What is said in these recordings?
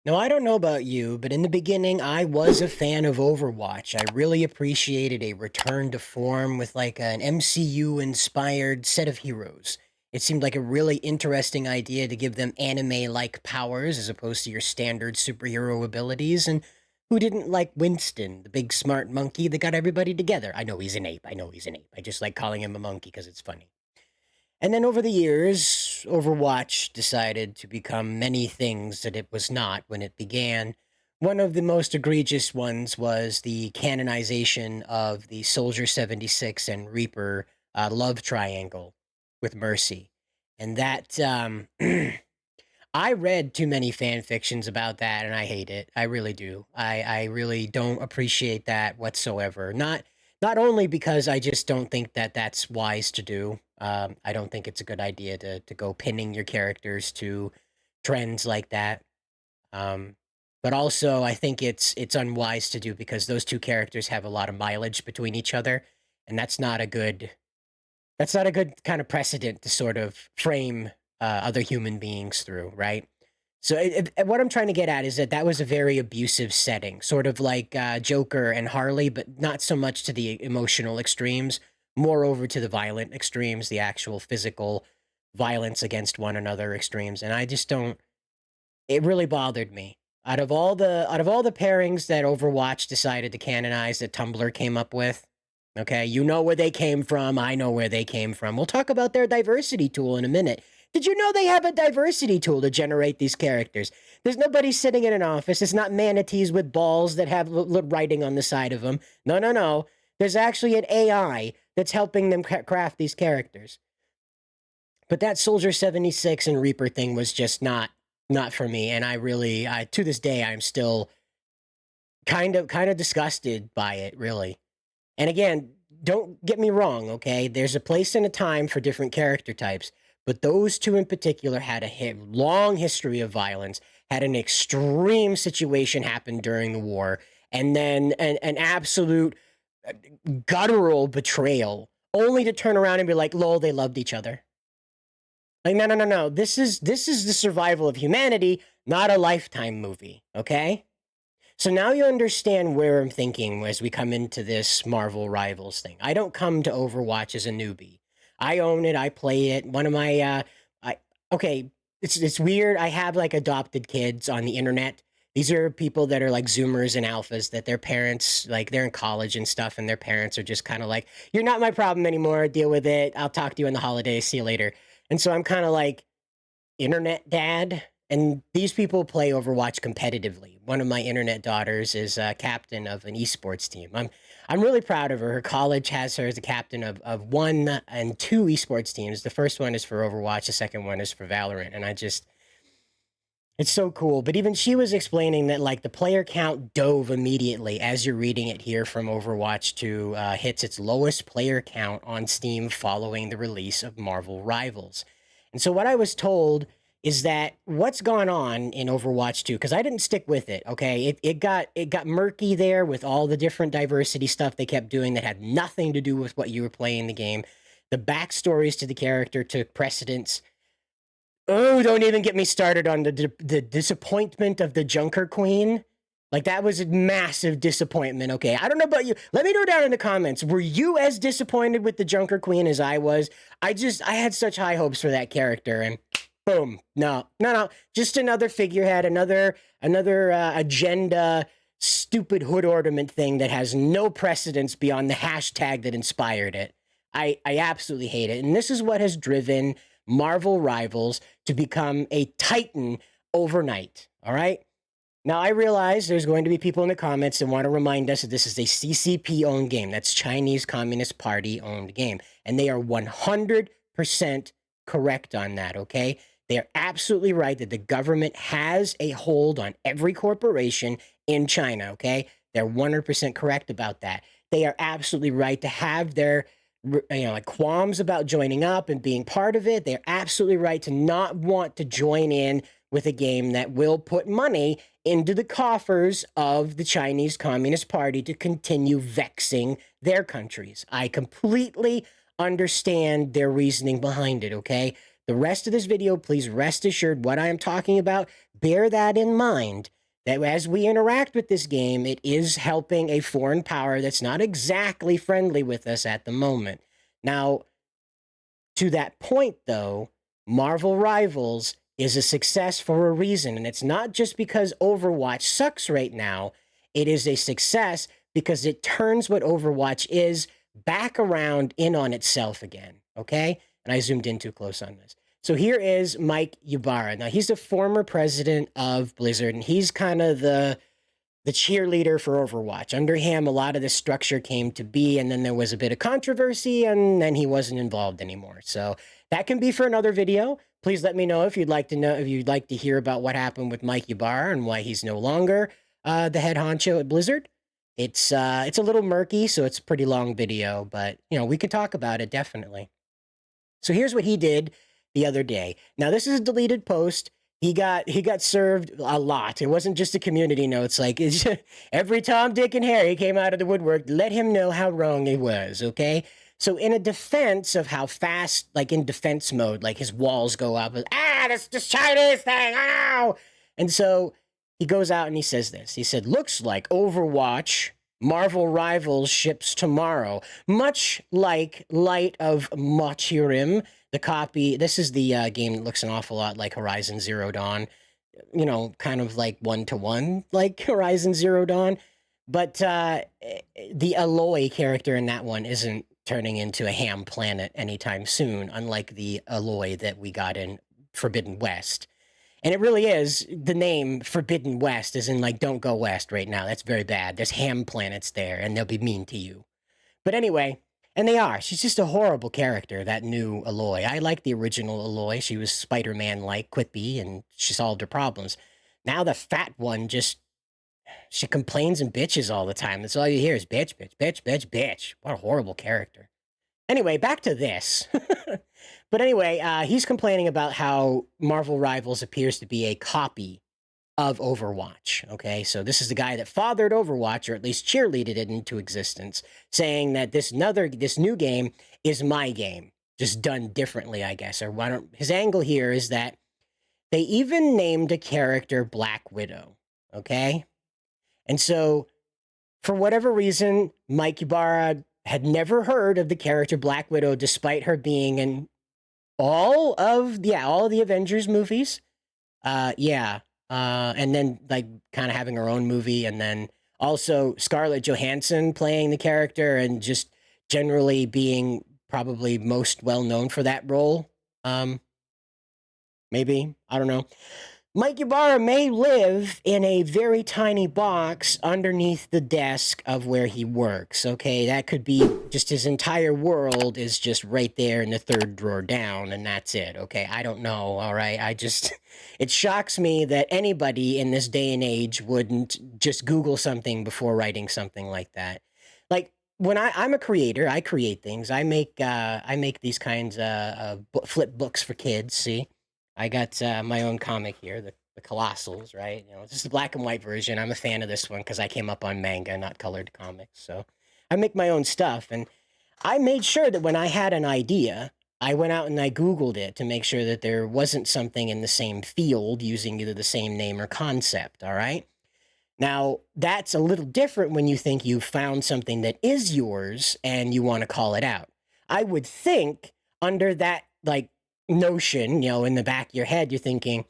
Now, I don't know about you, but in the beginning, I was a fan of Overwatch. I really appreciated a return to form with like an MCU inspired set of heroes. It seemed like a really interesting idea to give them anime like powers as opposed to your standard superhero abilities. And who didn't like Winston, the big smart monkey that got everybody together? I know he's an ape. I know he's an ape. I just like calling him a monkey because it's funny. And then over the years, Overwatch decided to become many things that it was not when it began. One of the most egregious ones was the canonization of the Soldier 76 and Reaper love triangle with Mercy. And that, I read too many fan fictions about that and I hate it. I really do. I really don't appreciate that whatsoever. Not only because I just don't think that that's wise to do. I don't think it's a good idea to go pinning your characters to trends like that. Um, but also I think it's unwise to do because those two characters have a lot of mileage between each other, and that's not a good kind of precedent to sort of frame other human beings through, right? So what I'm trying to get at is that that was a very abusive setting, sort of like Joker and Harley, but not so much to the emotional extremes, more over to the violent extremes, the actual physical violence against one another extremes. And I just don't. It really bothered me. Out of all the pairings that Overwatch decided to canonize that Tumblr came up with, okay, you know where they came from. I know where they came from. We'll talk about their diversity tool in a minute. Did you know they have a diversity tool to generate these characters? There's nobody sitting in an office. It's not manatees with balls that have writing on the side of them. No, no, no. There's actually an AI that's helping them craft these characters. But that Soldier 76 and Reaper thing was just not for me, and I to this day I'm still kind of disgusted by it, really. And again, don't get me wrong, okay? There's a place and a time for different character types, but those two in particular had a long history of violence, had an extreme situation happen during the war, and then an absolute guttural betrayal, only to turn around and be like, lol, they loved each other. Like, no, no, no, no. This is the survival of humanity, not a Lifetime movie, okay? So now you understand where I'm thinking as we come into this Marvel Rivals thing. I don't come to Overwatch as a newbie. I own it. I play it. One of my I okay, it's weird. I have like adopted kids on the internet. These are people that are like Zoomers and alphas that their parents like they're in college and stuff, and their parents are just kind of like, "You're not my problem anymore. Deal with it. I'll talk to you in the holidays. See you later." And so I'm kind of like internet dad, and these people play Overwatch competitively. One of my internet daughters is a captain of an esports team. I'm really proud of her. Her college has her as a captain of one and two esports teams. The first one is for Overwatch, the second one is for Valorant, and I just it's so cool. But even she was explaining that like the player count dove immediately as you're reading it here from Overwatch 2 hits its lowest player count on Steam following the release of Marvel Rivals. And so what I was told is that what's gone on in Overwatch 2, because I didn't stick with it, okay? It got murky there with all the different diversity stuff they kept doing that had nothing to do with what you were playing the game. The backstories to the character took precedence. Oh, don't even get me started on the disappointment of the Junker Queen. Like that was a massive disappointment. Okay, I don't know about you. Let me know down in the comments. Were you as disappointed with the Junker Queen as I was? I had such high hopes for that character, and boom, no, no, no. Just another figurehead, another agenda, stupid hood ornament thing that has no precedence beyond the hashtag that inspired it. I absolutely hate it, and this is what has driven Marvel Rivals to become a titan overnight. All right. Now, I realize there's going to be people in the comments that want to remind us that this is a CCP owned game. That's Chinese Communist Party owned game. And they are 100% correct on that, okay? They are absolutely right that the government has a hold on every corporation in China, okay? They're 100% correct about that. They are absolutely right to have their like qualms about joining up and being part of it. They're absolutely right to not want to join in with a game that will put money into the coffers of the Chinese Communist Party to continue vexing their countries. I completely understand their reasoning behind it, okay? The rest of this video, please rest assured what I am talking about, bear that in mind, that as we interact with this game, it is helping a foreign power that's not exactly friendly with us at the moment. Now, to that point, though, Marvel Rivals is a success for a reason, and it's not just because Overwatch sucks right now. It is a success because it turns what Overwatch is back around in on itself again, okay? And I zoomed in too close on this. So here is Mike Ybarra. Now, he's the former president of Blizzard, and he's kind of the cheerleader for Overwatch. Under him, a lot of this structure came to be, and then there was a bit of controversy, and then he wasn't involved anymore. So that can be for another video. Please let me know if you'd like to hear about what happened with Mike Ybarra and why he's no longer the head honcho at Blizzard. It's a little murky, so it's a pretty long video, but we could talk about it definitely. So here's what he did the other day. Now this is a deleted post. He got served a lot. It wasn't just the community notes. Like every Tom, Dick, and Harry came out of the woodwork to let him know how wrong he was. Okay, so in a defense of how fast, like in defense mode, like his walls go up. This Chinese thing. Ow! And so he goes out and he says this. He said, "Looks like Overwatch Marvel Rivals ships tomorrow, much like Light of Machirim." The copy, this is the game that looks an awful lot like Horizon Zero Dawn, kind of like one-to-one like Horizon Zero Dawn. But the Aloy character in that one isn't turning into a ham planet anytime soon, unlike the Aloy that we got in Forbidden West. And it really is, the name Forbidden West is in like, don't go west right now. That's very bad. There's ham planets there, and they'll be mean to you. But anyway, and they are. She's just a horrible character, that new Aloy. I like the original Aloy. She was Spider-Man-like, quippy, and she solved her problems. Now the fat one she complains and bitches all the time. That's all you hear is bitch, bitch, bitch, bitch, bitch. What a horrible character. Anyway, back to this. But anyway, he's complaining about how Marvel Rivals appears to be a copy of Overwatch. Okay, so this is the guy that fathered Overwatch, or at least cheerleaded it into existence, saying that this new game is my game, just done differently, I guess. Or his angle here is that they even named a character Black Widow. Okay, and so for whatever reason, Mike Ybarra had never heard of the character Black Widow, despite her being in all of the Avengers movies. And then like kind of having her own movie, and then also Scarlett Johansson playing the character, and just generally being probably most well known for that role. Maybe, I don't know. Mike Ybarra may live in a very tiny box underneath the desk of where he works, okay? That could be just his entire world is just right there in the third drawer down, and that's it, okay? I don't know, all right? It shocks me that anybody in this day and age wouldn't just Google something before writing something like that. Like, when I'm a creator, I create things. I make these kinds of flip books for kids, see? I got my own comic here, the Colossals, right? It's just the black and white version. I'm a fan of this one because I came up on manga, not colored comics. So I make my own stuff. And I made sure that when I had an idea, I went out and I Googled it to make sure that there wasn't something in the same field using either the same name or concept, all right? Now, that's a little different when you think you've found something that is yours and you want to call it out. I would think under that, like, notion, in the back of your head, you're thinking,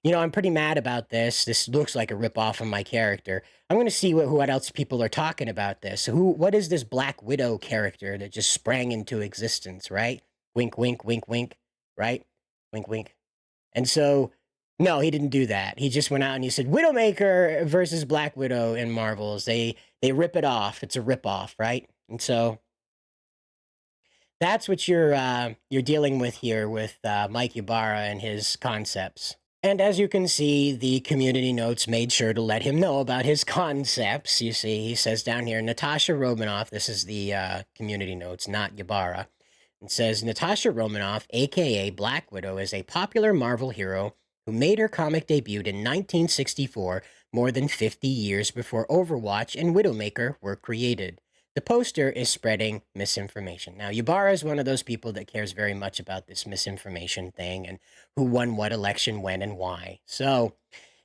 I'm pretty mad about this. This looks like a ripoff of my character. I'm going to see what else people are talking about this. So what is this Black Widow character that just sprang into existence, right? Wink, wink, wink, wink, right? Wink, wink. And so, no, he didn't do that. He just went out and he said, Widowmaker versus Black Widow in Marvels. They rip it off. It's a ripoff, right? And so that's what you're dealing with here with Mike Ybarra and his concepts. And as you can see, the community notes made sure to let him know about his concepts. You see, he says down here, Natasha Romanoff, this is the community notes, not Ybarra. It says, Natasha Romanoff, a.k.a. Black Widow, is a popular Marvel hero who made her comic debut in 1964, more than 50 years before Overwatch and Widowmaker were created. the poster is spreading misinformation. Now, Ybarra is one of those people that cares very much about this misinformation thing and who won what election when and why. So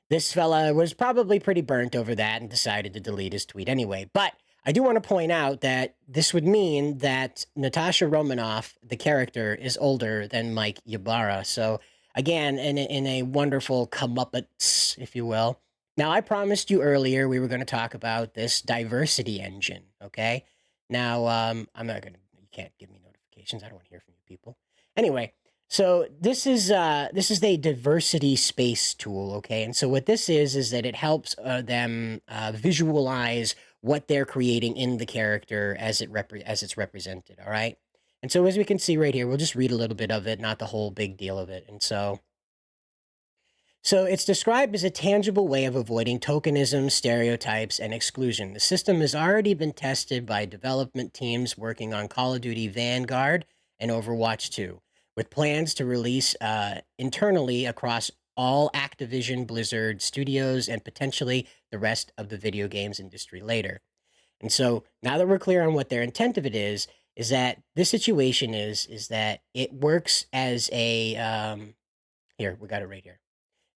this fella was probably pretty burnt over that and decided to delete his tweet anyway. But I do want to point out that this would mean that Natasha Romanoff, the character, is older than Mike Ybarra. So again, in a wonderful comeuppance, if you will. Now, I promised you earlier we were going to talk about this diversity engine, okay? Now, I'm not going to, you can't give me notifications. I don't want to hear from you people. Anyway, so this is a diversity space tool, okay? And so what this is that it helps them visualize what they're creating in the character as it's represented, all right? And so as we can see right here, we'll just read a little bit of it, not the whole big deal of it. And so it's described as a tangible way of avoiding tokenism, stereotypes, and exclusion. The system has already been tested by development teams working on Call of Duty Vanguard and Overwatch 2, with plans to release internally across all Activision Blizzard studios and potentially the rest of the video games industry later. And so now that we're clear on what their intent of it is that this situation is that it works as a here, we got it right here.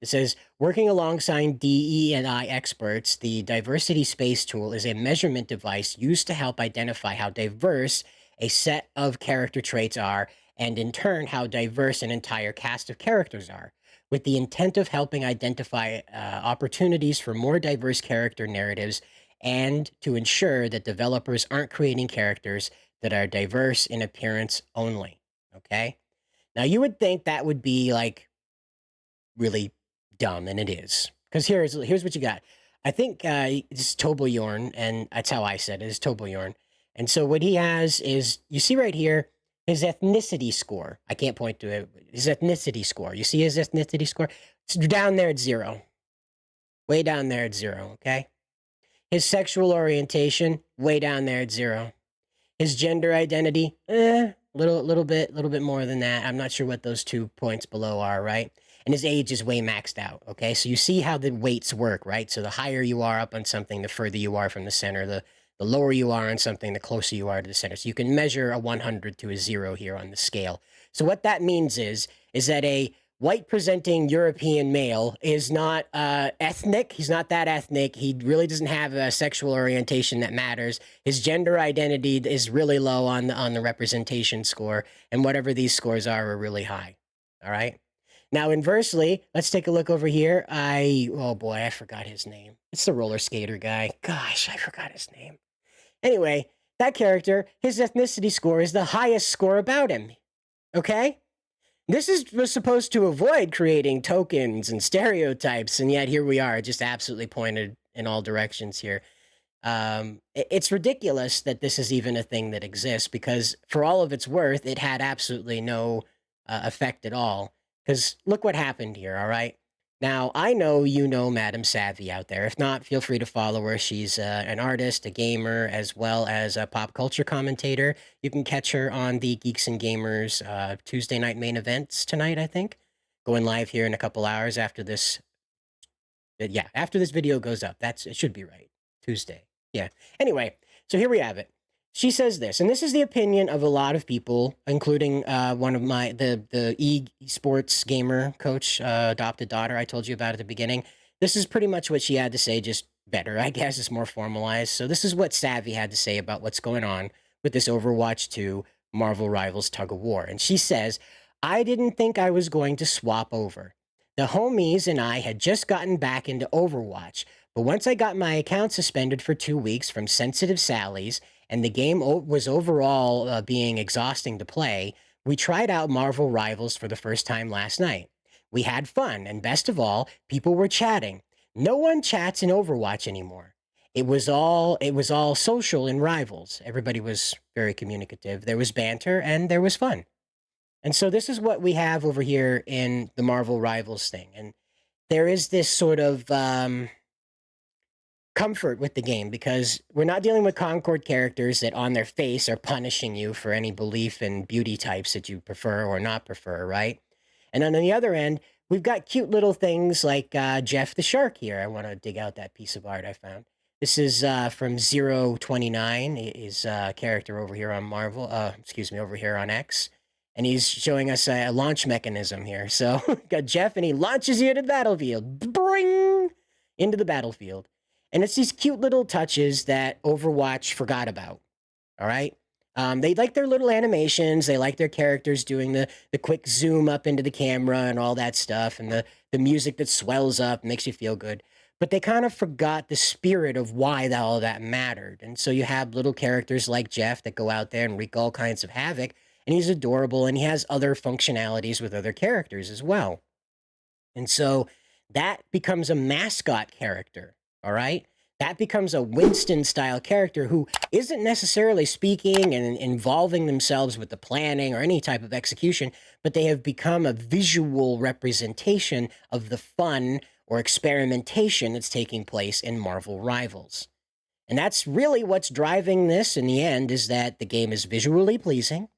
It says, working alongside DE&I experts, the diversity space tool is a measurement device used to help identify how diverse a set of character traits are, and in turn, how diverse an entire cast of characters are, with the intent of helping identify opportunities for more diverse character narratives and to ensure that developers aren't creating characters that are diverse in appearance only. Okay? Now, you would think that would be like really dumb, and it is. Because here's what you got. I think it's Toboyorn, and that's how I said it, is Toboyorn. And so what he has is, you see right here, his ethnicity score. I can't point to it. His ethnicity score. You see his ethnicity score? It's down there at 0. Way down there at 0, okay? His sexual orientation, way down there at 0. His gender identity, little bit more than that. I'm not sure what those 2 points below are, right? And his age is way maxed out, okay? So you see how the weights work, right? So the higher you are up on something, the further you are from the center. The lower you are on something, the closer you are to the center. So you can measure a 100 to a 0 here on the scale. So what that means is that a white-presenting European male is not ethnic. He's not that ethnic. He really doesn't have a sexual orientation that matters. His gender identity is really low on the representation score, and whatever these scores are really high. All right? Now, inversely, let's take a look over here. Oh boy, I forgot his name. It's the roller skater guy. Gosh, I forgot his name. Anyway, that character, his ethnicity score is the highest score about him. Okay? This was supposed to avoid creating tokens and stereotypes, and yet here we are, just absolutely pointed in all directions here. It's ridiculous that this is even a thing that exists, because for all of its worth, it had absolutely no effect at all. Because look what happened here, all right? Now, I know you know Madam Savvy out there. If not, feel free to follow her. She's an artist, a gamer, as well as a pop culture commentator. You can catch her on the Geeks and Gamers Tuesday night main events tonight, I think. Going live here in a couple hours after this. Yeah, after this video goes up. It should be right. Tuesday. Yeah. Anyway, so here we have it. She says this, and this is the opinion of a lot of people, including one of the esports gamer coach, adopted daughter I told you about at the beginning. This is pretty much what she had to say, just better, I guess. It's more formalized. So this is what Savvy had to say about what's going on with this Overwatch 2 Marvel Rivals tug of war. And she says, I didn't think I was going to swap over. The homies and I had just gotten back into Overwatch, but once I got my account suspended for 2 weeks from sensitive Sally's, and the game was overall being exhausting to play, we tried out Marvel Rivals for the first time last night. We had fun, and best of all, people were chatting. No one chats in Overwatch anymore. It was all social in Rivals. Everybody was very communicative. There was banter, and there was fun. And so this is what we have over here in the Marvel Rivals thing. And there is this sort of comfort with the game, because we're not dealing with Concord characters that on their face are punishing you for any belief in beauty types that you prefer or not prefer, right? And then on the other end, we've got cute little things like Jeff the Shark here. I want to dig out that piece of art I found. This is from 029, his character over here on Marvel, excuse me, over here on X. And he's showing us a launch mechanism here. So, got Jeff, and he launches you to the battlefield. Bring! Into the battlefield. And it's these cute little touches that Overwatch forgot about. All right? They like their little animations. They like their characters doing the quick zoom up into the camera and all that stuff, and the music that swells up, makes you feel good. But they kind of forgot the spirit of why all that mattered. And so you have little characters like Jeff that go out there and wreak all kinds of havoc, and he's adorable, and he has other functionalities with other characters as well. And so that becomes a mascot character, all right? That becomes a Winston style character who isn't necessarily speaking and involving themselves with the planning or any type of execution, but they have become a visual representation of the fun or experimentation that's taking place in Marvel Rivals. And that's really what's driving this in the end, is that the game is visually pleasing.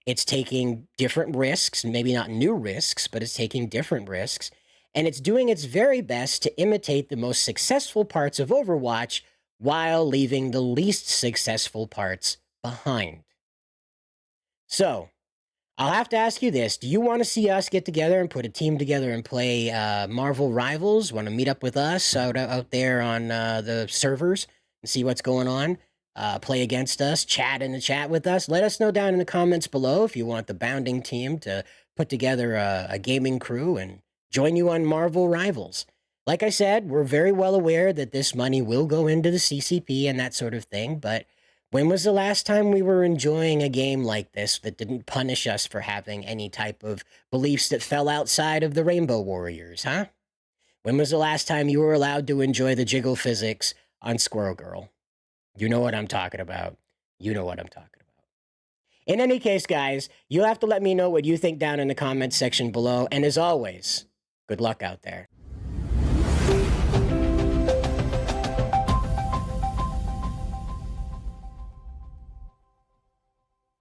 It's taking different risks, maybe not new risks, but it's taking different risks. And it's doing its very best to imitate the most successful parts of Overwatch while leaving the least successful parts behind. So, I'll have to ask you this. Do you want to see us get together and put a team together and play Marvel Rivals? Want to meet up with us out there on the servers and see what's going on? Play against us, chat in the chat with us. Let us know down in the comments below if you want the Bounding team to put together a gaming crew and join you on Marvel Rivals. Like I said, we're very well aware that this money will go into the CCP and that sort of thing, but when was the last time we were enjoying a game like this that didn't punish us for having any type of beliefs that fell outside of the Rainbow Warriors, huh? When was the last time you were allowed to enjoy the jiggle physics on Squirrel Girl? You know what I'm talking about. You know what I'm talking about. In any case, guys, you'll have to let me know what you think down in the comments section below. And as always, good luck out there.